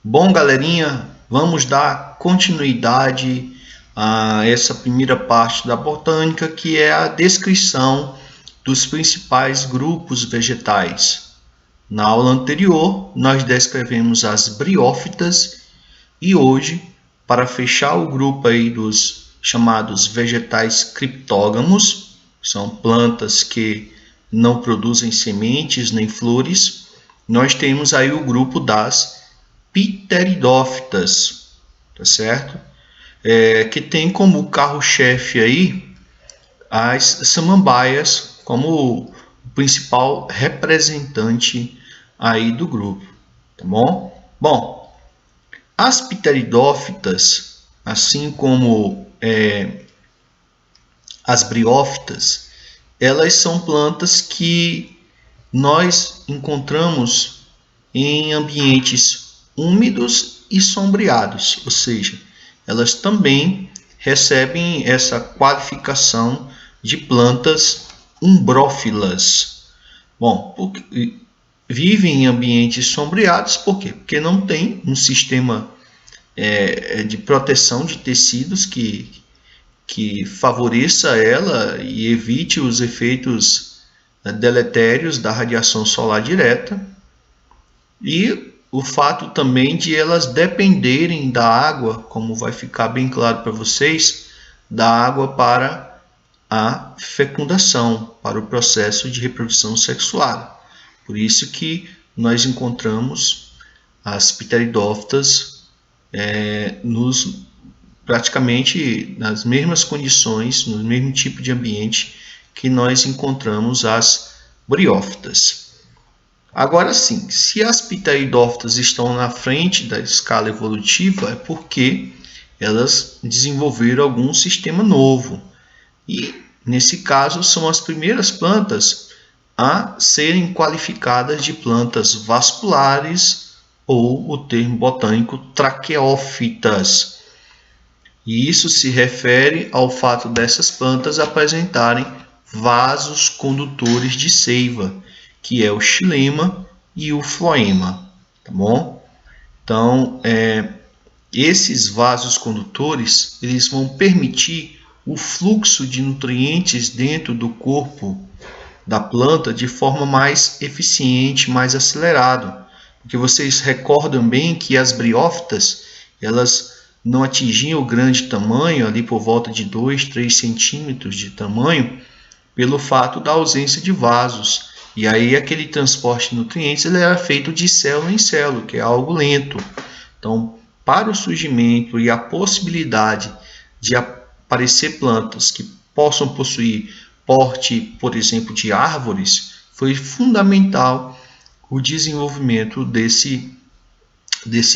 Bom, galerinha, vamos dar continuidade a essa primeira parte da botânica, que é a descrição dos principais grupos vegetais. Na aula anterior, nós descrevemos as briófitas e hoje, para fechar o grupo aí dos chamados vegetais criptógamos, são plantas que não produzem sementes nem flores, nós temos aí o grupo das pteridófitas, tá certo? Que tem como carro-chefe aí as samambaias como o principal representante aí do grupo, tá bom? Bom, as pteridófitas, assim como as briófitas, elas são plantas que nós encontramos em ambientes úmidos e sombreados, ou seja, elas também recebem essa qualificação de plantas umbrófilas. Bom, vivem em ambientes sombreados, por quê? Porque não tem um sistema de proteção de tecidos que favoreça ela e evite os efeitos deletérios da radiação solar direta. E o fato também de elas dependerem da água, como vai ficar bem claro para vocês, da água para a fecundação, para o processo de reprodução sexual. Por isso que nós encontramos as pteridófitas praticamente nas mesmas condições, no mesmo tipo de ambiente que nós encontramos as briófitas. Agora sim, se as pteridófitas estão na frente da escala evolutiva, é porque elas desenvolveram algum sistema novo. E, nesse caso, são as primeiras plantas a serem qualificadas de plantas vasculares ou o termo botânico traqueófitas. E isso se refere ao fato dessas plantas apresentarem vasos condutores de seiva, que é o xilema e o floema, tá bom? Então, esses vasos condutores, eles vão permitir o fluxo de nutrientes dentro do corpo da planta de forma mais eficiente, mais acelerado. Porque vocês recordam bem que as briófitas, elas não atingiam o grande tamanho, ali por volta de 2, 3 centímetros de tamanho, pelo fato da ausência de vasos. E aí aquele transporte de nutrientes ele era feito de célula em célula, que é algo lento. Então, para o surgimento e a possibilidade de aparecer plantas que possam possuir porte, por exemplo, de árvores, foi fundamental o desenvolvimento desse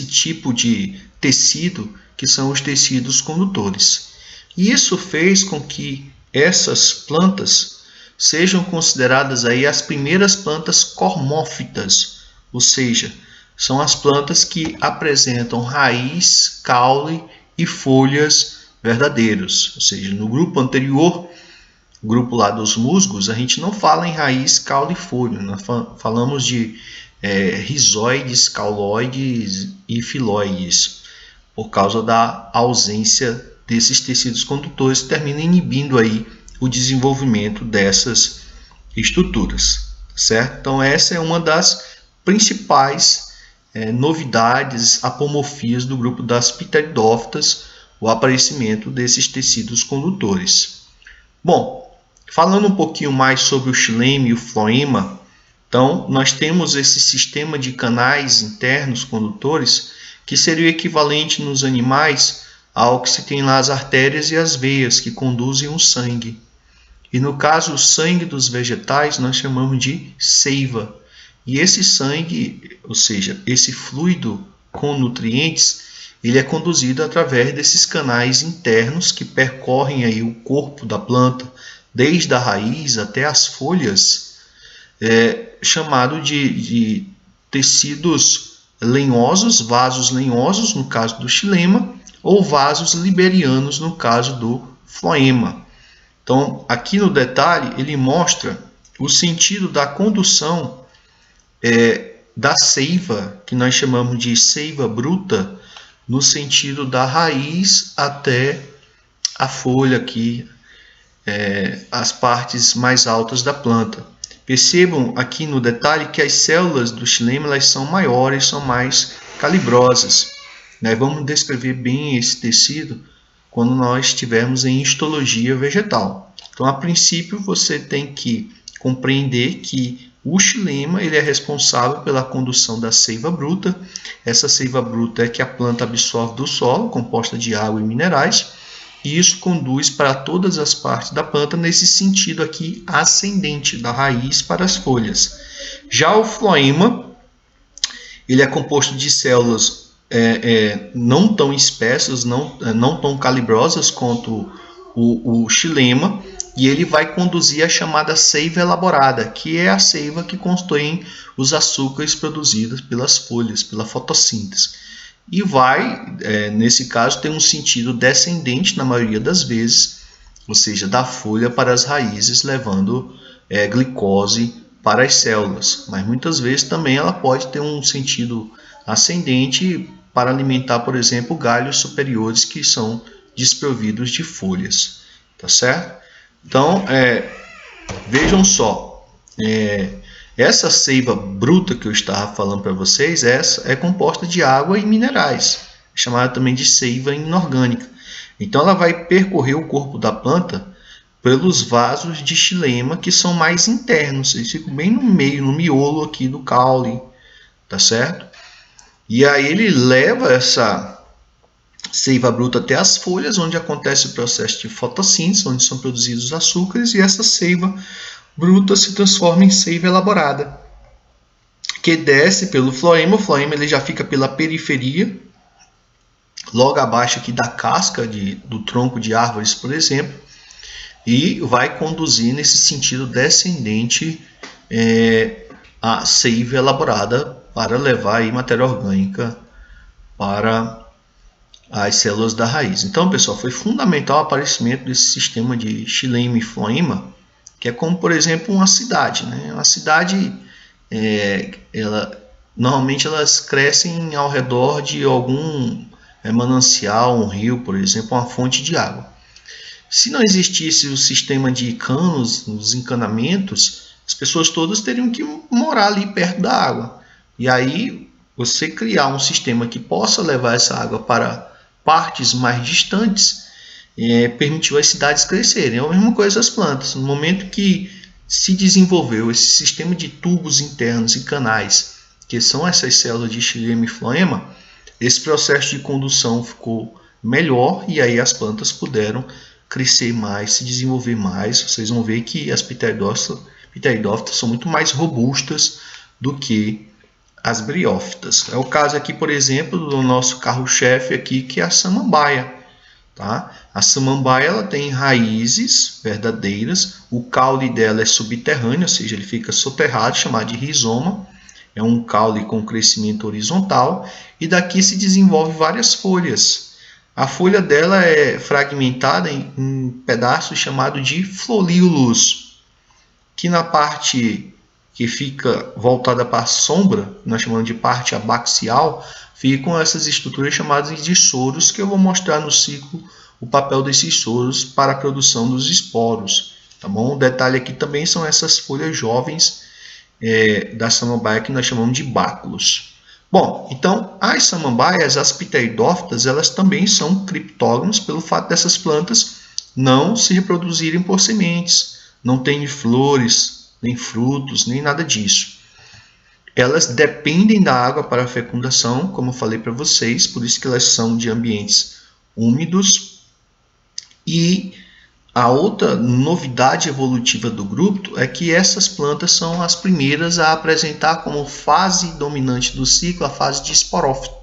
tipo de tecido, que são os tecidos condutores. E isso fez com que essas plantas sejam consideradas aí as primeiras plantas cormófitas, ou seja, são as plantas que apresentam raiz, caule e folhas verdadeiros. Ou seja, no grupo anterior, o grupo lá dos musgos, a gente não fala em raiz, caule e folha, nós falamos de rizoides, cauloides e filóides, por causa da ausência desses tecidos condutores, termina inibindo aí o desenvolvimento dessas estruturas, certo? Então essa é uma das principais novidades, apomorfias do grupo das pteridófitas, o aparecimento desses tecidos condutores. Bom, falando um pouquinho mais sobre o xilema e o floema, então nós temos esse sistema de canais internos condutores que seria o equivalente nos animais ao que se tem lá as artérias e as veias que conduzem o sangue. E no caso, o sangue dos vegetais nós chamamos de seiva. E esse sangue, ou seja, esse fluido com nutrientes, ele é conduzido através desses canais internos que percorrem aí o corpo da planta, desde a raiz até as folhas, chamado de tecidos lenhosos, vasos lenhosos, no caso do xilema, ou vasos liberianos, no caso do floema. Então, aqui no detalhe, ele mostra o sentido da condução da seiva, que nós chamamos de seiva bruta, no sentido da raiz até a folha aqui, as partes mais altas da planta. Percebam aqui no detalhe que as células do xilema elas são maiores, são mais calibrosas. Nós vamos descrever bem esse tecido quando nós estivermos em histologia vegetal. Então, a princípio, você tem que compreender que o xilema ele é responsável pela condução da seiva bruta. Essa seiva bruta é que a planta absorve do solo, composta de água e minerais, e isso conduz para todas as partes da planta nesse sentido aqui ascendente, da raiz para as folhas. Já o floema, ele é composto de células não tão espessas, não tão calibrosas quanto o xilema, e ele vai conduzir a chamada seiva elaborada, que é a seiva que contém os açúcares produzidos pelas folhas, pela fotossíntese. E vai, nesse caso, ter um sentido descendente na maioria das vezes, ou seja, da folha para as raízes, levando glicose para as células. Mas muitas vezes também ela pode ter um sentido ascendente para alimentar, por exemplo, galhos superiores que são desprovidos de folhas. Tá certo? Então, vejam só, essa seiva bruta que eu estava falando para vocês, essa é composta de água e minerais, chamada também de seiva inorgânica. Então, ela vai percorrer o corpo da planta pelos vasos de xilema, que são mais internos, eles ficam bem no meio, no miolo aqui do caule, tá certo? E aí ele leva essa seiva bruta até as folhas, onde acontece o processo de fotossíntese, onde são produzidos os açúcares, e essa seiva bruta se transforma em seiva elaborada, que desce pelo floema. O floema ele já fica pela periferia, logo abaixo aqui da casca do tronco de árvores, por exemplo, e vai conduzir nesse sentido descendente a seiva elaborada para levar aí matéria orgânica para as células da raiz. Então, pessoal, foi fundamental o aparecimento desse sistema de xilema e floema, que é como, por exemplo, uma cidade, né? Uma cidade, normalmente elas crescem ao redor de algum manancial, um rio, por exemplo, uma fonte de água. Se não existisse o sistema de canos, os encanamentos, as pessoas todas teriam que morar ali perto da água. E aí, você criar um sistema que possa levar essa água para partes mais distantes, permitiu as cidades crescerem. É a mesma coisa as plantas. No momento que se desenvolveu esse sistema de tubos internos e canais, que são essas células de xilema e floema, esse processo de condução ficou melhor e aí as plantas puderam crescer mais, se desenvolver mais. Vocês vão ver que as pteridófitas são muito mais robustas do que as briófitas. É o caso aqui, por exemplo, do nosso carro-chefe aqui, que é a samambaia. Tá? A samambaia ela tem raízes verdadeiras, o caule dela é subterrâneo, ou seja, ele fica soterrado, chamado de rizoma. É um caule com crescimento horizontal e daqui se desenvolve várias folhas. A folha dela é fragmentada em pedaços chamados de folíolos, que na parte que fica voltada para a sombra, nós chamamos de parte abaxial, ficam essas estruturas chamadas de soros, que eu vou mostrar no ciclo o papel desses soros para a produção dos esporos. Tá bom? O detalhe aqui também são essas folhas jovens da samambaia que nós chamamos de báculos. Bom, então as samambaias, as pteridófitas, elas também são criptógamas pelo fato dessas plantas não se reproduzirem por sementes, não têm flores, nem frutos, nem nada disso. Elas dependem da água para a fecundação, como eu falei para vocês, por isso que elas são de ambientes úmidos. E a outra novidade evolutiva do grupo é que essas plantas são as primeiras a apresentar como fase dominante do ciclo a fase de esporófito.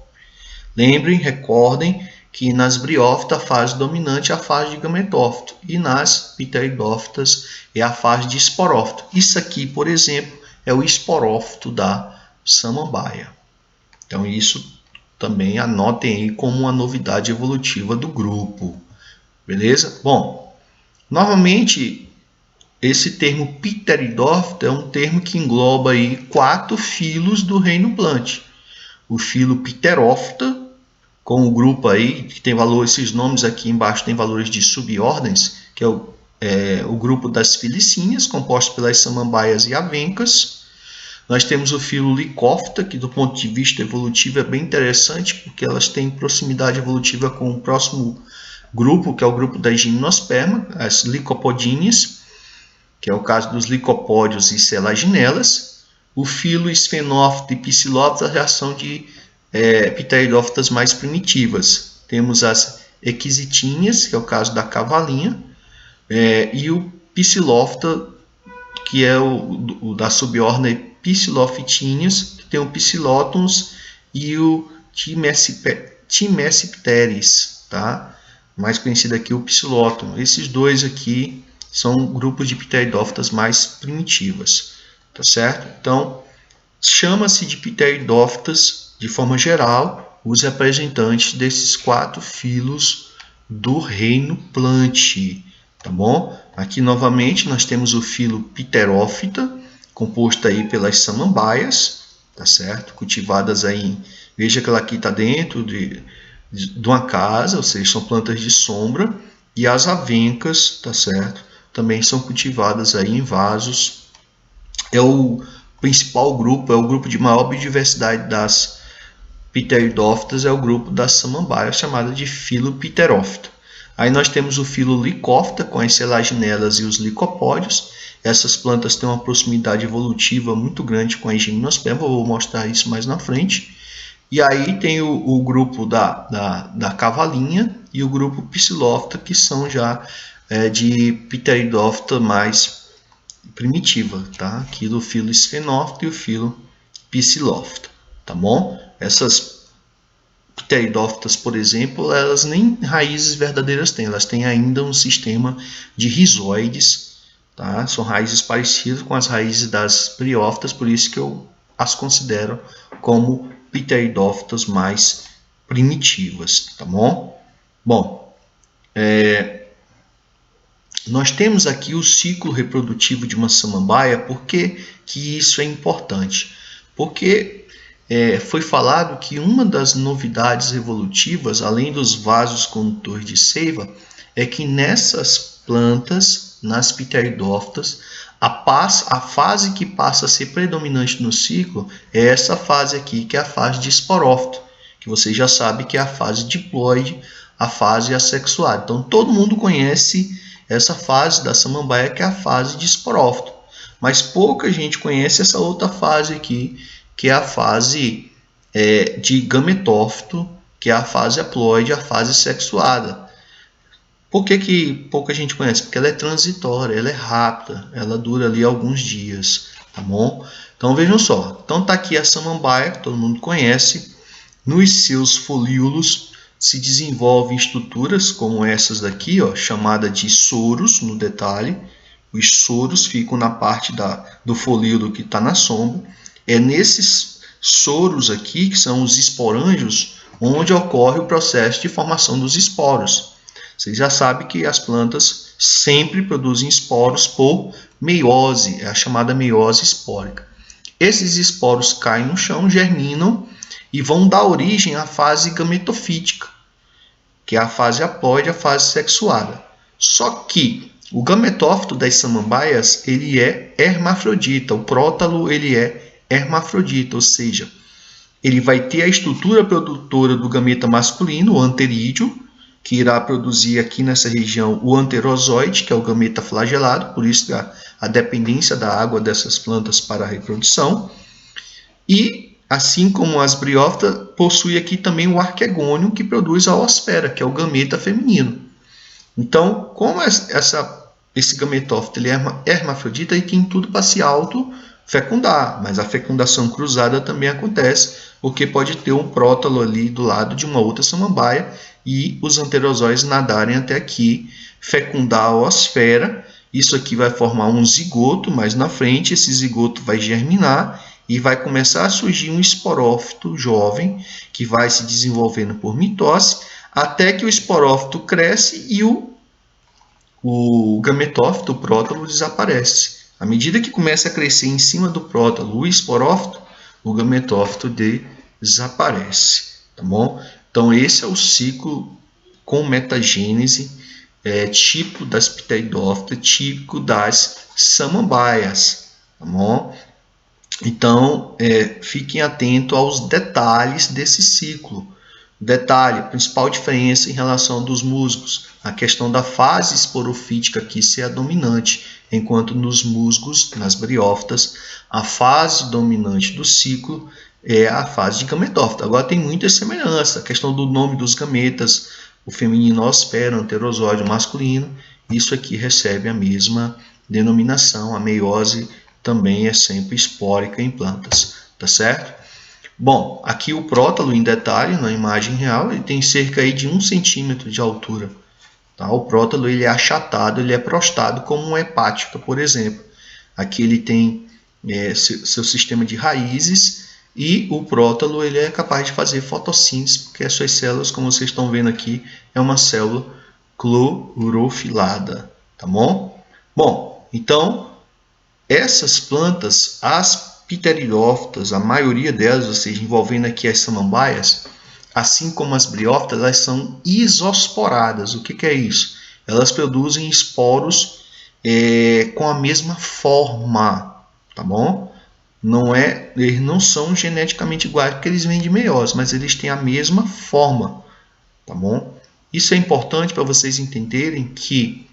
Lembrem, recordem que nas briófitas a fase dominante é a fase de gametófito e nas pteridófitas é a fase de esporófito. Isso aqui, por exemplo, é o esporófito da samambaia. Então isso também anotem aí como uma novidade evolutiva do grupo. Beleza? Bom, novamente esse termo Pteridófita é um termo que engloba aí 4 filos do reino Plant. O filo Pterófita, com o grupo aí, que tem valor, esses nomes aqui embaixo tem valores de subordens, que é o grupo das filicíneas, composto pelas samambaias e avencas. Nós temos o filo Licófita, que do ponto de vista evolutivo é bem interessante, porque elas têm proximidade evolutiva com o próximo grupo, que é o grupo das gimnospermas, as licopodíneas, que é o caso dos licopódios e selaginelas. O filo Sphenófita e Psilófita já são de pteridófitas mais primitivas. Temos as equisitíneas, que é o caso da cavalinha, e o Psilófita, que é o da subordem Psilophytinius, que tem o Psilótons e o Timesipteris, tá? Mais conhecido aqui o Psilóton. Esses dois aqui são grupos de pteridófitas mais primitivas, tá certo? Então, chama-se de pteridófitas, de forma geral, os representantes desses 4 filos do reino Plant, tá bom? Aqui novamente nós temos o filo Pterófita, composto aí pelas samambaias, tá certo? Cultivadas aí, veja que ela aqui está dentro de uma casa, ou seja, são plantas de sombra, e as avencas, tá certo? Também são cultivadas aí em vasos. É o principal grupo, é o grupo de maior biodiversidade das pteridófitas, é o grupo das samambaias, chamada de filo Pterófita. Aí nós temos o filo Licófita, com as selaginelas e os licopódios. Essas plantas têm uma proximidade evolutiva muito grande com as gimnospermas, vou mostrar isso mais na frente. E aí tem o grupo da cavalinha e o grupo Psilófita, que são já de pteridófita mais primitiva, tá? Aqui do filo Sphenófita e o filo Psilófita, tá bom? Essas pteridófitas, por exemplo, elas nem raízes verdadeiras têm, elas têm ainda um sistema de rizóides, tá? São raízes parecidas com as raízes das briófitas, por isso que eu as considero como pteridófitas mais primitivas, tá bom? Bom, nós temos aqui o ciclo reprodutivo de uma samambaia. Por que isso é importante? Porque foi falado que uma das novidades evolutivas, além dos vasos condutores de seiva, é que nessas plantas, nas pteridófitas, a fase que passa a ser predominante no ciclo é essa fase aqui, que é a fase de esporófito, que você já sabe que é a fase diploide, a fase assexuada. Então todo mundo conhece essa fase da samambaia, que é a fase de esporófito, mas pouca gente conhece essa outra fase aqui, que é a fase de gametófito, que é a fase haploide, a fase sexuada. Por que pouca gente conhece? Porque ela é transitória, ela é rápida, ela dura ali alguns dias, tá bom? Então vejam só, então tá aqui a samambaia, que todo mundo conhece. Nos seus folíolos se desenvolvem estruturas como essas daqui, ó, chamada de soros no detalhe. Os soros ficam na parte do folíolo que está na sombra. É nesses soros aqui, que são os esporângios, onde ocorre o processo de formação dos esporos. Vocês já sabem que as plantas sempre produzem esporos por meiose, é a chamada meiose espórica. Esses esporos caem no chão, germinam e vão dar origem à fase gametofítica, que é a fase haploide, a fase sexuada. Só que o gametófito das samambaias, ele é hermafrodita, o prótalo ele é hermafrodita, ou seja, ele vai ter a estrutura produtora do gameta masculino, o anterídeo, que irá produzir aqui nessa região o anterozoide, que é o gameta flagelado, por isso a dependência da água dessas plantas para a reprodução. E, assim como as briófitas, possui aqui também o arquegônio, que produz a oosfera, que é o gameta feminino. Então, como esse gametófito ele é hermafrodita, ele tem tudo para se autofecundar, mas a fecundação cruzada também acontece, porque pode ter um prótalo ali do lado de uma outra samambaia e os anterozoides nadarem até aqui, fecundar a oosfera. Isso aqui vai formar um zigoto, mais na frente esse zigoto vai germinar e vai começar a surgir um esporófito jovem, que vai se desenvolvendo por mitose, até que o esporófito cresce e o o gametófito, o prótalo, desaparece. À medida que começa a crescer em cima do prótalo o esporófito, o gametófito desaparece. Tá bom? Então, esse é o ciclo com metagênese, típico das pteridófitas, típico das samambaias. Tá bom? Então, fiquem atentos aos detalhes desse ciclo. Detalhe, a principal diferença em relação dos musgos, a questão da fase esporofítica aqui ser a dominante, enquanto nos musgos, nas briófitas, a fase dominante do ciclo é a fase de gametófita. Agora tem muita semelhança, a questão do nome dos gametas, o feminino oosfera, anterozóide, o masculino, isso aqui recebe a mesma denominação, a meiose também é sempre espórica em plantas, tá certo? Bom, aqui o prótalo em detalhe, na imagem real, ele tem cerca aí de 1 centímetro de altura. Tá? O prótalo ele é achatado, ele é prostado como uma hepática, por exemplo. Aqui ele tem seu sistema de raízes e o prótalo ele é capaz de fazer fotossíntese, porque as suas células, como vocês estão vendo aqui, é uma célula clorofilada. Tá bom? Bom, então, essas plantas, as pteridófitas, a maioria delas, ou seja, envolvendo aqui as samambaias, assim como as briófitas, elas são isosporadas. O que é isso? Elas produzem esporos com a mesma forma, tá bom? Eles não são geneticamente iguais porque eles vêm de meiose, mas eles têm a mesma forma, tá bom? Isso é importante para vocês entenderem que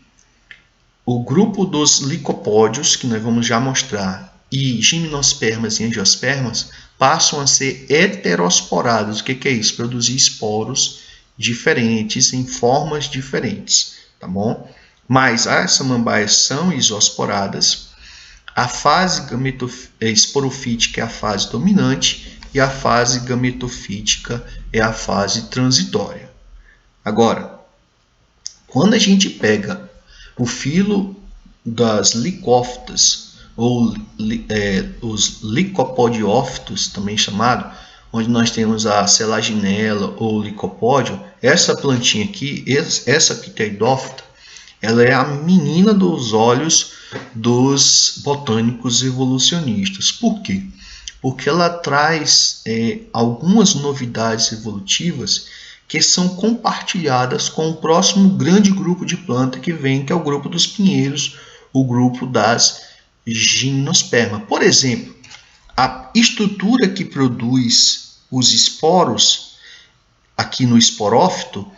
o grupo dos licopódios, que nós vamos já mostrar, e gimnospermas e angiospermas, passam a ser heterosporados. O que é isso? Produzir esporos diferentes, em formas diferentes. Tá bom? Mas as samambaias são isosporadas. A fase esporofítica é a fase dominante e a fase gametofítica é a fase transitória. Agora, quando a gente pega o filo das licófitas, ou os licopodiófitos, também chamado, onde nós temos a selaginela ou licopódio, essa plantinha aqui, essa pteridófita, ela é a menina dos olhos dos botânicos evolucionistas. Por quê? Porque ela traz algumas novidades evolutivas que são compartilhadas com o próximo grande grupo de planta que vem, que é o grupo dos pinheiros, o grupo das gimnospermas. Por exemplo, a estrutura que produz os esporos, aqui no esporófito,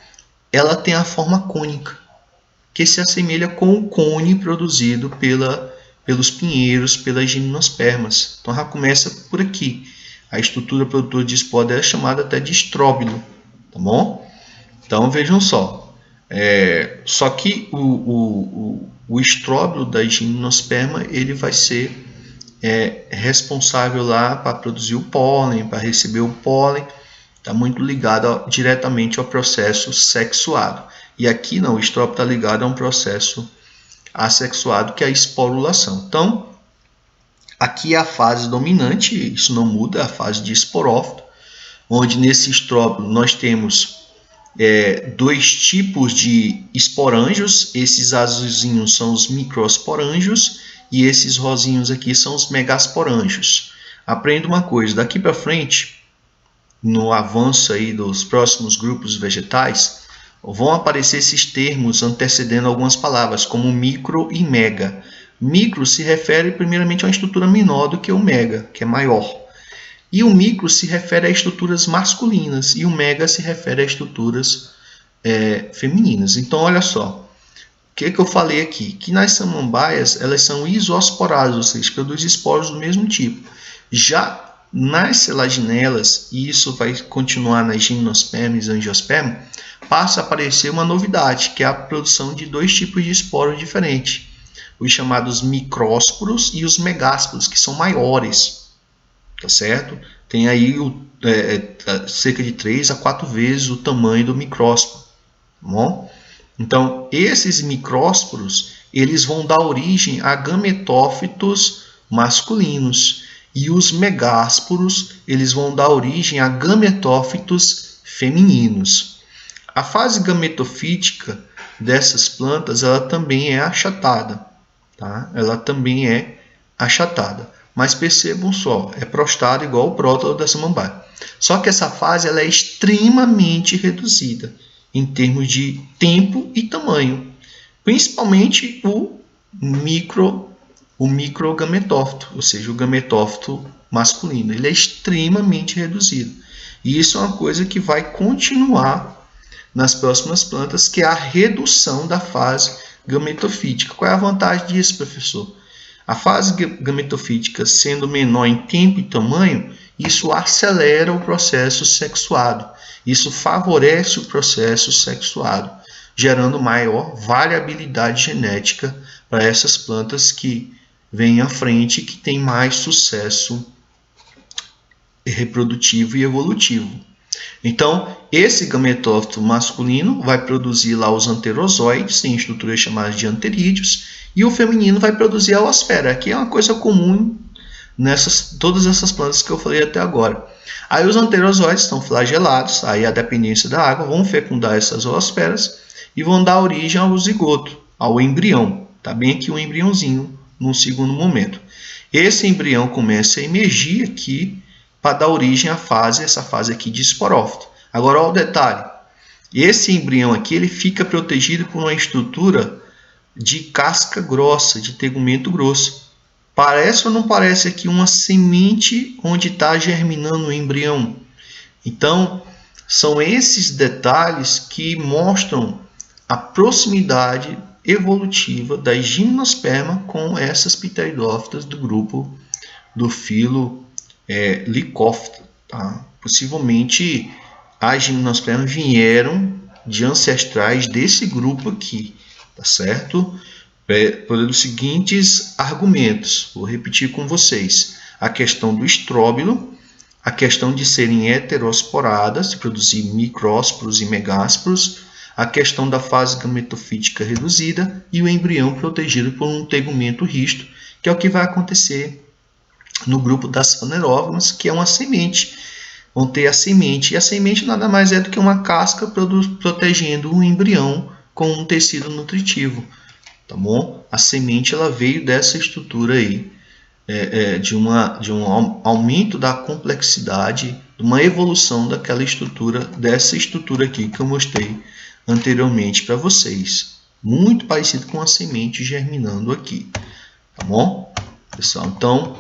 ela tem a forma cônica, que se assemelha com o cone produzido pelos pinheiros, pelas gimnospermas. Então já começa por aqui. A estrutura produtora de esporo é chamada até de estróbilo. Tá bom? Então vejam só. Só que o estróbilo da gimnosperma ele vai ser responsável lá para produzir o pólen, para receber o pólen. Está muito ligado diretamente ao processo sexuado. E aqui não, o estróbilo está ligado a um processo assexuado, que é a esporulação. Então, aqui é a fase dominante, isso não muda, é a fase de esporófito, onde nesse estróbilo nós temos dois tipos de esporângios. Esses azulzinhos são os microsporângios e esses rosinhos aqui são os megasporângios. Aprenda uma coisa, daqui para frente, no avanço aí dos próximos grupos vegetais, vão aparecer esses termos antecedendo algumas palavras, como micro e mega. Micro se refere primeiramente a uma estrutura menor do que o mega, que é maior. E o micro se refere a estruturas masculinas e o mega se refere a estruturas femininas. Então, olha só, o que eu falei aqui? Que nas samambaias elas são isosporadas, ou seja, produzem esporos do mesmo tipo. Já nas selaginelas, e isso vai continuar nas gimnospermas e angiospermas, passa a aparecer uma novidade, que é a produção de dois tipos de esporos diferentes. Os chamados micrósporos e os megásporos, que são maiores. Tá certo? Tem aí cerca de 3 a 4 vezes o tamanho do micrósporo. Tá bom? Então, esses micrósporos eles vão dar origem a gametófitos masculinos. E os megásporos eles vão dar origem a gametófitos femininos. A fase gametofítica dessas plantas ela também é achatada, tá? Ela também é achatada. Mas percebam só, é prostado igual o prótalo da samambaia. Só que essa fase ela é extremamente reduzida em termos de tempo e tamanho, principalmente o microgametófito, ou seja, o gametófito masculino. Ele é extremamente reduzido. E isso é uma coisa que vai continuar nas próximas plantas, que é a redução da fase gametofítica. Qual é a vantagem disso, professor? A fase gametofítica sendo menor em tempo e tamanho, isso acelera o processo sexuado. Isso favorece o processo sexuado, gerando maior variabilidade genética para essas plantas que vêm à frente e que têm mais sucesso reprodutivo e evolutivo. Então, esse gametófito masculino vai produzir lá os anterozoides, em estruturas chamadas de anterídeos, e o feminino vai produzir a oosfera, que é uma coisa comum nessas todas essas plantas que eu falei até agora. Aí os anterozoides estão flagelados, aí a dependência da água, vão fecundar essas oosferas e vão dar origem ao zigoto, ao embrião. Tá bem aqui um embriãozinho num segundo momento. Esse embrião começa a emergir aqui para dar origem à fase, essa fase aqui de esporófito. Agora, olha o detalhe. Esse embrião aqui ele fica protegido por uma estrutura de casca grossa, de tegumento grosso. Parece ou não parece aqui uma semente onde está germinando o embrião? Então, são esses detalhes que mostram a proximidade evolutiva da gimnosperma com essas pteridófitas do grupo do filo Lycophita. Tá? Possivelmente, as gimnospermas vieram de ancestrais desse grupo aqui, tá certo? Pelos seguintes argumentos, vou repetir com vocês: a questão do estróbilo, a questão de serem heterosporadas, de produzir micrósporos e megásporos, a questão da fase gametofítica reduzida e o embrião protegido por um tegumento risto, que é o que vai acontecer no grupo das fanerógamas, que é uma semente. Vão ter a semente, e a semente nada mais é do que uma casca protegendo o embrião com um tecido nutritivo. Tá bom? A semente ela veio dessa estrutura aí, de um aumento da complexidade, de uma evolução daquela estrutura, dessa estrutura aqui que eu mostrei anteriormente para vocês. Muito parecido com a semente germinando aqui. Tá bom? Pessoal, então,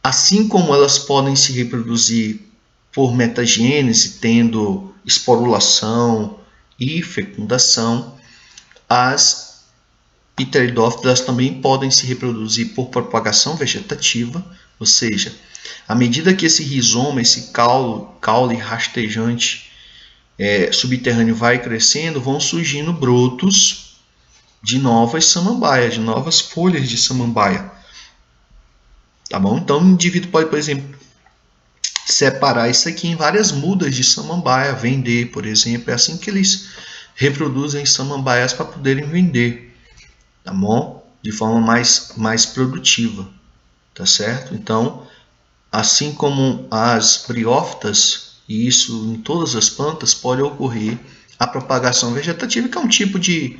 assim como elas podem se reproduzir por metagênese, tendo esporulação e fecundação, as pteridófitas também podem se reproduzir por propagação vegetativa, ou seja, à medida que esse rizoma, esse caule rastejante subterrâneo vai crescendo, vão surgindo brotos de novas samambaias, de novas folhas de samambaia. Tá bom? Então, o indivíduo pode, por exemplo, separar isso aqui em várias mudas de samambaia, vender, por exemplo. É assim que eles reproduzem samambaias para poderem vender, tá bom? De forma mais produtiva, tá certo? Então, assim como as briófitas, e isso em todas as plantas, pode ocorrer a propagação vegetativa, que é um tipo de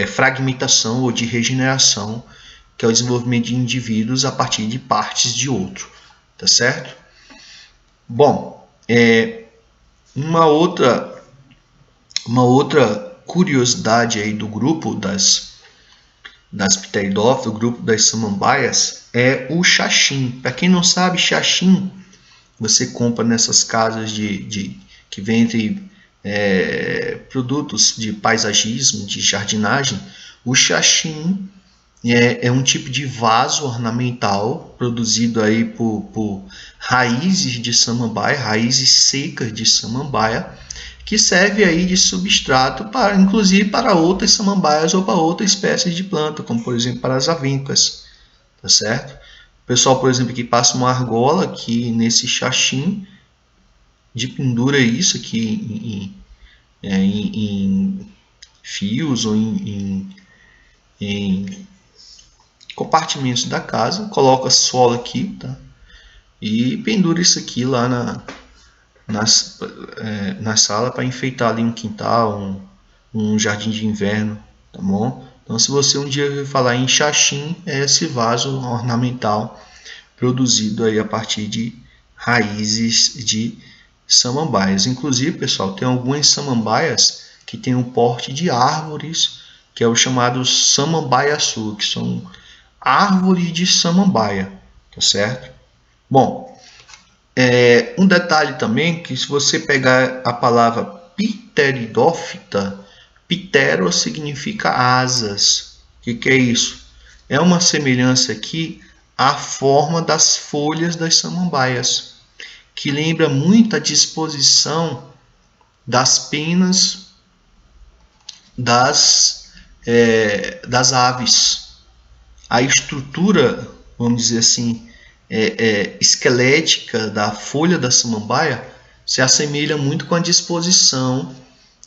fragmentação ou de regeneração, que é o desenvolvimento de indivíduos a partir de partes de outro, tá certo? Bom, uma outra curiosidade aí do grupo das pteridófitas, do grupo das samambaias, é o xaxim. Para quem não sabe, xaxim você compra nessas casas que vendem produtos de paisagismo, de jardinagem. O xaxim é um tipo de vaso ornamental produzido aí por raízes de samambaia, raízes secas de samambaia, que serve aí de substrato inclusive para outras samambaias ou para outras espécies de planta, como por exemplo para as avencas, tá certo? O pessoal, por exemplo, que passa uma argola aqui nesse xaxim, de pendura isso aqui em fios ou em compartimentos da casa, coloca solo aqui, tá? E pendura isso aqui lá na sala para enfeitar ali um quintal, um jardim de inverno, tá bom? Então, se você um dia ouvir falar em xaxim, é esse vaso ornamental produzido aí a partir de raízes de samambaias. Inclusive, pessoal, tem algumas samambaias que têm o porte de árvores, que é o chamado samambaiaçu, que são árvores de samambaia, tá certo? Bom, um detalhe também, que se você pegar a palavra pteridófita, ptero significa asas. O que é isso? É uma semelhança aqui à forma das folhas das samambaias, que lembra muito a disposição das penas das aves. A estrutura, vamos dizer assim, esquelética da folha da samambaia se assemelha muito com a disposição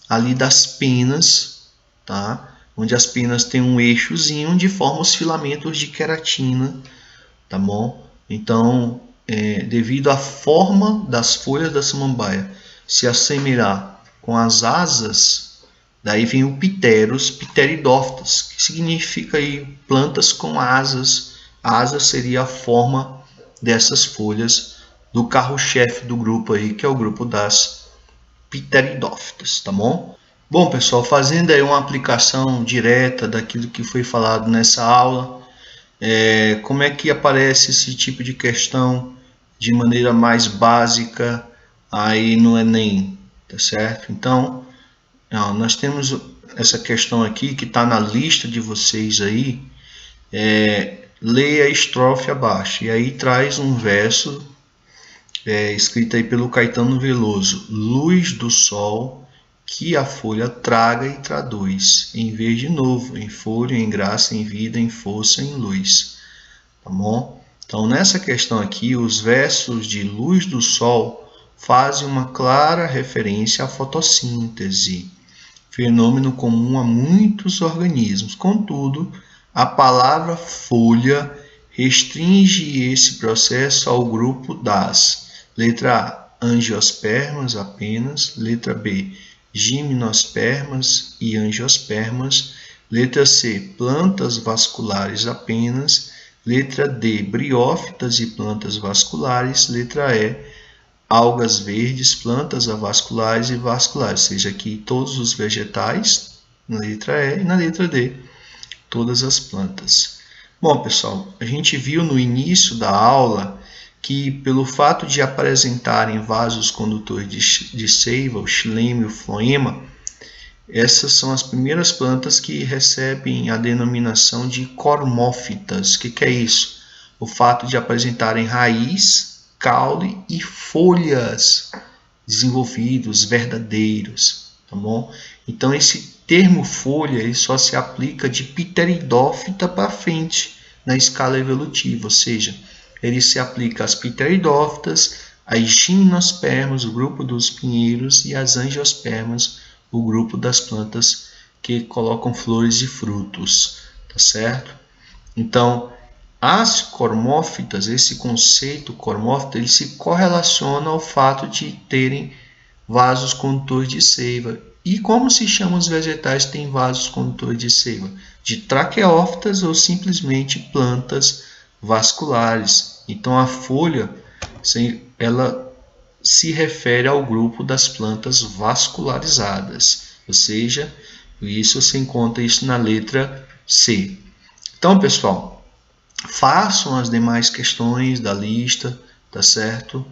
ali das penas, tá? Onde as penas têm um eixozinho onde formam os filamentos de queratina, tá bom? Então, devido à forma das folhas da samambaia se assemelhar com as asas, daí vem o pteros, pteridófitas, que significa aí plantas com asas. Asa seria a forma dessas folhas do carro-chefe do grupo aí, que é o grupo das pteridófitas, tá bom? Bom, pessoal, fazendo aí uma aplicação direta daquilo que foi falado nessa aula, como é que aparece esse tipo de questão de maneira mais básica aí no Enem, tá certo? Então, nós temos essa questão aqui que está na lista de vocês aí, leia a estrofe abaixo, e aí traz um verso escrito aí pelo Caetano Veloso: luz do sol que a folha traga e traduz, em vez de novo, em folha, em graça, em vida, em força, em luz. Tá bom? Então, nessa questão aqui, os versos de luz do sol fazem uma clara referência à fotossíntese, fenômeno comum a muitos organismos. Contudo, a palavra folha restringe esse processo ao grupo das: letra A, angiospermas apenas; letra B, gimnospermas e angiospermas; letra C, plantas vasculares apenas; letra D, briófitas e plantas vasculares; letra E, algas verdes, plantas avasculares e vasculares, ou seja, aqui todos os vegetais, na letra E, e na letra D, todas as plantas. Bom, pessoal, a gente viu no início da aula que, pelo fato de apresentarem vasos condutores de seiva, o xilema e o floema, essas são as primeiras plantas que recebem a denominação de cormófitas. O que é isso? O fato de apresentarem raiz, caule e folhas desenvolvidos, verdadeiros, tá bom? Então, esse termo folha ele só se aplica de pteridófita para frente na escala evolutiva, ou seja, ele se aplica às pteridófitas, às gimnospermas, o grupo dos pinheiros, e às angiospermas, o grupo das plantas que colocam flores e frutos, tá certo? Então, as cormófitas, esse conceito cormófita, ele se correlaciona ao fato de terem vasos condutores de seiva. E como se chamam os vegetais que têm vasos condutores de seiva? De traqueófitas ou simplesmente plantas vasculares. Então, a folha, ela se refere ao grupo das plantas vascularizadas, ou seja, isso você encontra isso na letra C. Então, pessoal, façam as demais questões da lista, tá certo?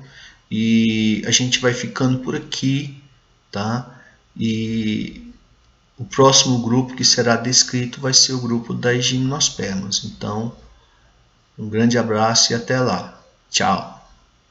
E a gente vai ficando por aqui, tá? E o próximo grupo que será descrito vai ser o grupo das gimnospermas. Então, um grande abraço e até lá. Tchau!